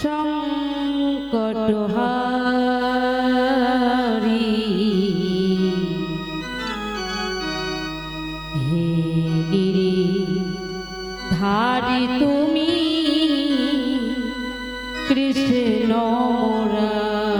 সংকটহারি হে গিরি ধারি তুমি কৃষ্ণ মুরারি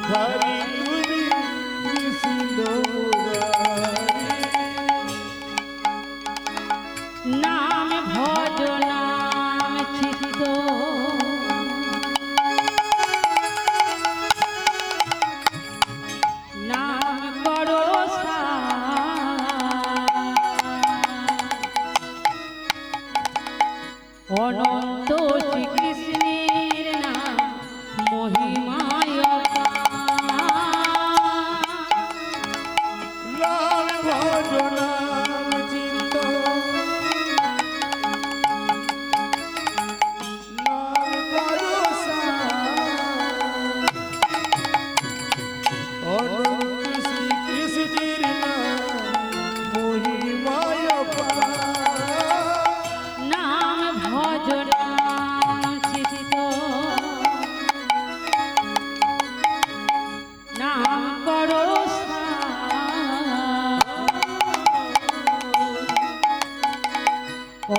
ধারি তুমি কৃষ্ণ মুরারি নাম ভজ নাম চিত্ত নাম করো অনন্ত শ্রীকৃষ্ণের নাম মহিমায়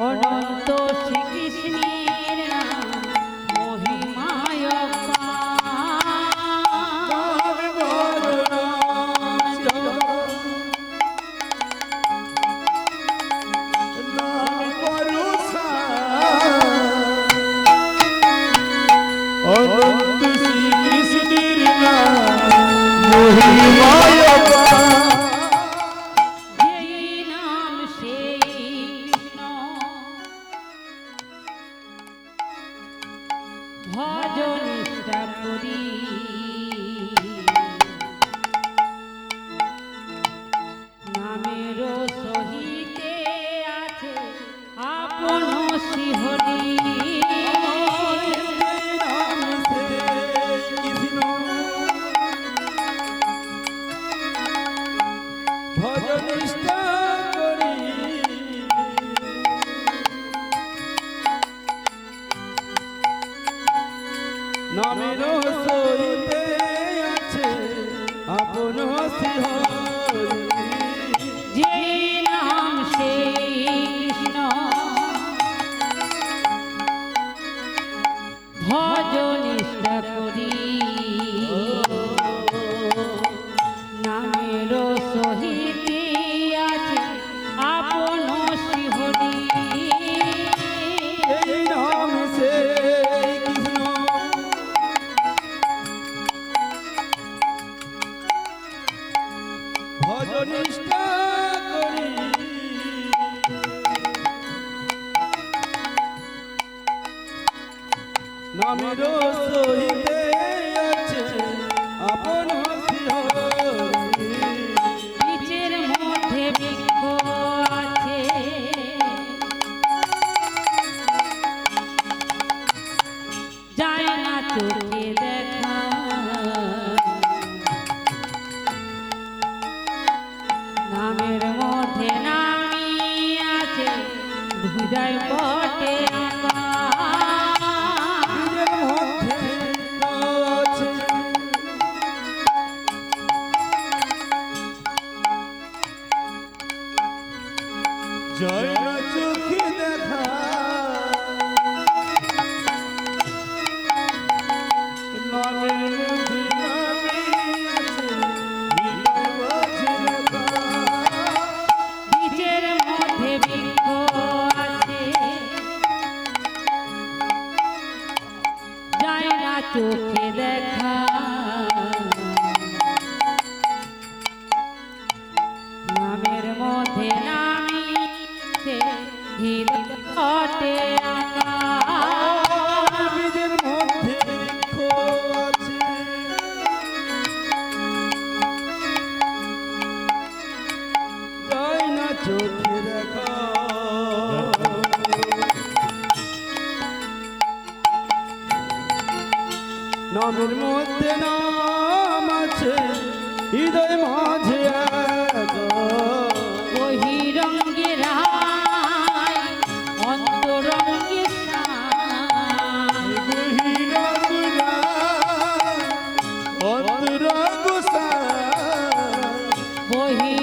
অনন্ত শ্রীকৃষ্ণের নাম মহিমায় অনন্ত শ্রীকৃষ্ণের নাম মহিমায় ভজ নিষ্ঠা করি নামের সহিতে আছে আপন শিহরি ভজ নিষ্ঠা করি নামের সহিতে আছে আপন শিহরি যে নাম সে কৃষ্ণ ভজ নিষ্ঠা করি নামের সহিতে আছে আপন শিহরি এই নাম সে কৃষ্ণ ভজ নিষ্ঠা করি নামের সহিতে আছে আপন শিহরি নিচের মধ্যে বৃক্ষ আছে যায় না চোখে দেখা নামের মধ্যে নামি আছে হৃদয় পটে আঁকা নিজের মধ্যে আছে জয় চোখে দেখা মধ্যে নামিছে হৃদয় পটে আঁকা বীজের মধ্যে বৃক্ষ আছে যায় না চোখে দেখা নামের মধ্যে নাম আছে হৃদয় মাঝে একা। বহিরঙ্গে রায় অন্তরঙ্গে সায় বহি